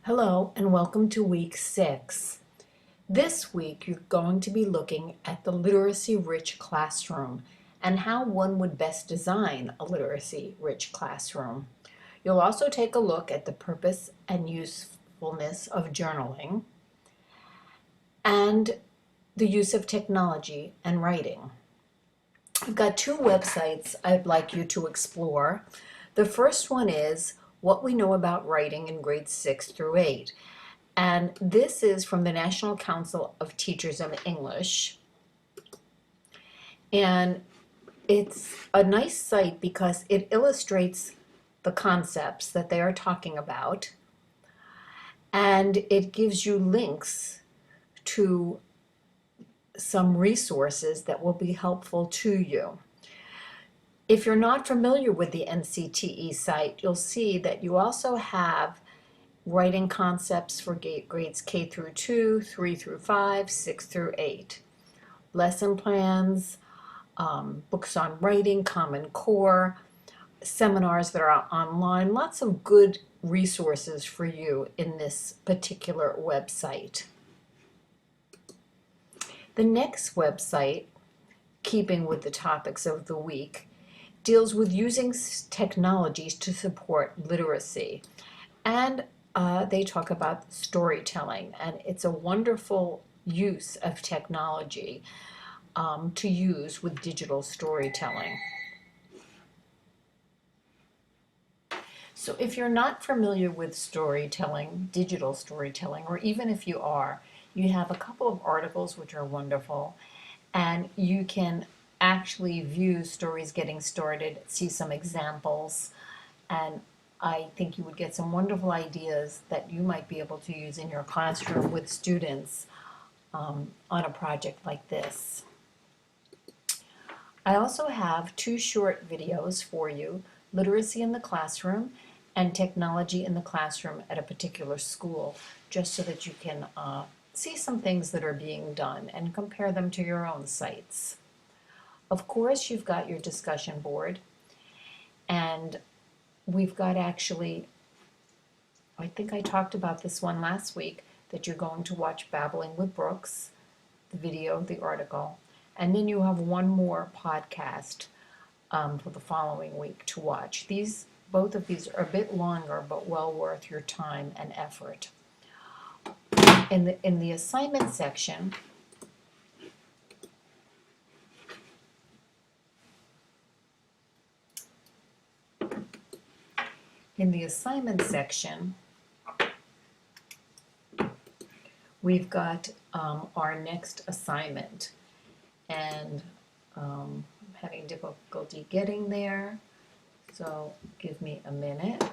Hello and welcome to week 6. This week you're going to be looking at the literacy-rich classroom and how one would best design a literacy-rich classroom. You'll also take a look at the purpose and usefulness of journaling and the use of technology and writing. I've got two websites I'd like you to explore. The first one is What We Know About Writing in Grades 6 through 8. And this is from the National Council of Teachers of English. And it's a nice site because it illustrates the concepts that they are talking about. And it gives you links to some resources that will be helpful to you. If you're not familiar with the NCTE site, you'll see that you also have writing concepts for grades K through 2, 3 through 5, 6 through 8. Lesson plans, books on writing, Common Core, seminars that are online, lots of good resources for you in this particular website. The next website, keeping with the topics of the week, deals with using technologies to support literacy. And they talk about storytelling, and it's a wonderful use of technology to use with digital storytelling. So if you're not familiar with storytelling, digital storytelling, or even if you are, you have a couple of articles which are wonderful, and you can actually view stories getting started, see some examples, and I think you would get some wonderful ideas that you might be able to use in your classroom with students on a project like this. I also have two short videos for you, Literacy in the Classroom and Technology in the Classroom at a particular school, just so that you can see some things that are being done and compare them to your own sites. Of course, you've got your discussion board, and we've got actually, I think I talked about this one last week, that you're going to watch Babbling with Brooks, the video, the article, and then you have one more podcast for the following week to watch. Both of these are a bit longer, but well worth your time and effort. In the assignment section, we've got our next assignment, and I'm having difficulty getting there, so give me a minute.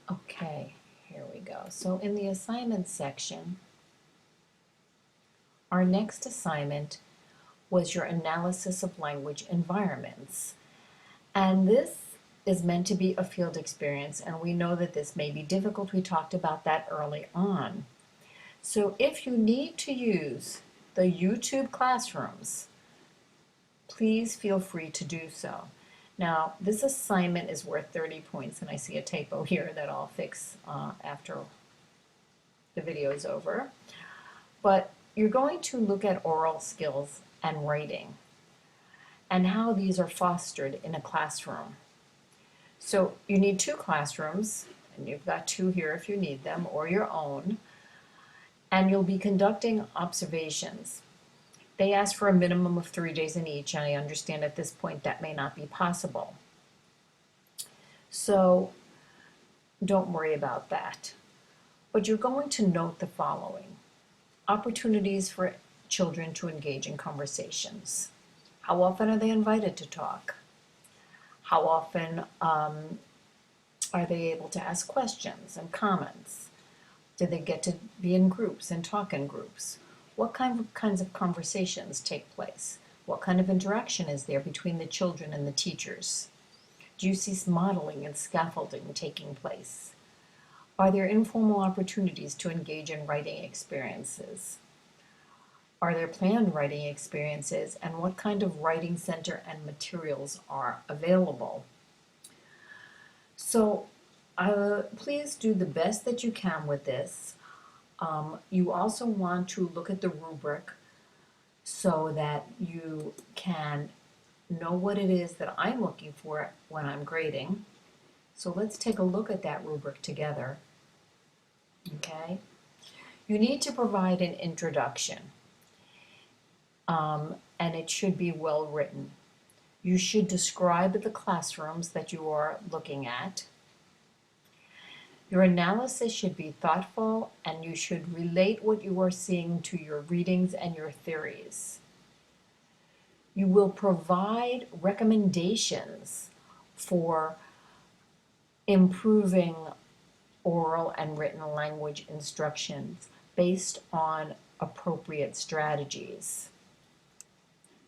Okay, here we go. So in the assignment section, our next assignment was your analysis of language environments. And this is meant to be a field experience, and we know that this may be difficult. We talked about that early on. So if you need to use the YouTube classrooms, please feel free to do so. Now, this assignment is worth 30 points, and I see a typo here that I'll fix after the video is over. But you're going to look at oral skills and writing and how these are fostered in a classroom. So you need two classrooms, and you've got two here if you need them, or your own, and you'll be conducting observations. They ask for a minimum of 3 days in each, and I understand at this point that may not be possible. So don't worry about that. But you're going to note the following: opportunities for children to engage in conversations. How often are they invited to talk? How often are they able to ask questions and comments? Do they get to be in groups and talk in groups? What kinds of conversations take place? What kind of interaction is there between the children and the teachers? Do you see modeling and scaffolding taking place? Are there informal opportunities to engage in writing experiences? Are there planned writing experiences, and what kind of writing center and materials are available? So please do the best that you can with this. You also want to look at the rubric so that you can know what it is that I'm looking for when I'm grading. So let's take a look at that rubric together. Okay? You need to provide an introduction, and it should be well written. You should describe the classrooms that you are looking at. Your analysis should be thoughtful, and you should relate what you are seeing to your readings and your theories. You will provide recommendations for improving oral and written language instructions based on appropriate strategies.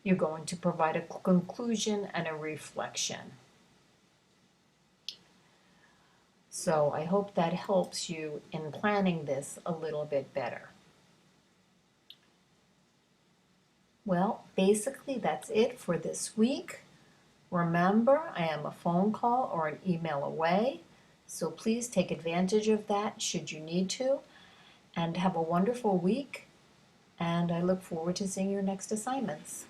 You're going to provide a conclusion and a reflection. So I hope that helps you in planning this a little bit better. Well, basically that's it for this week. Remember, I am a phone call or an email away, so please take advantage of that should you need to, and have a wonderful week, and I look forward to seeing your next assignments.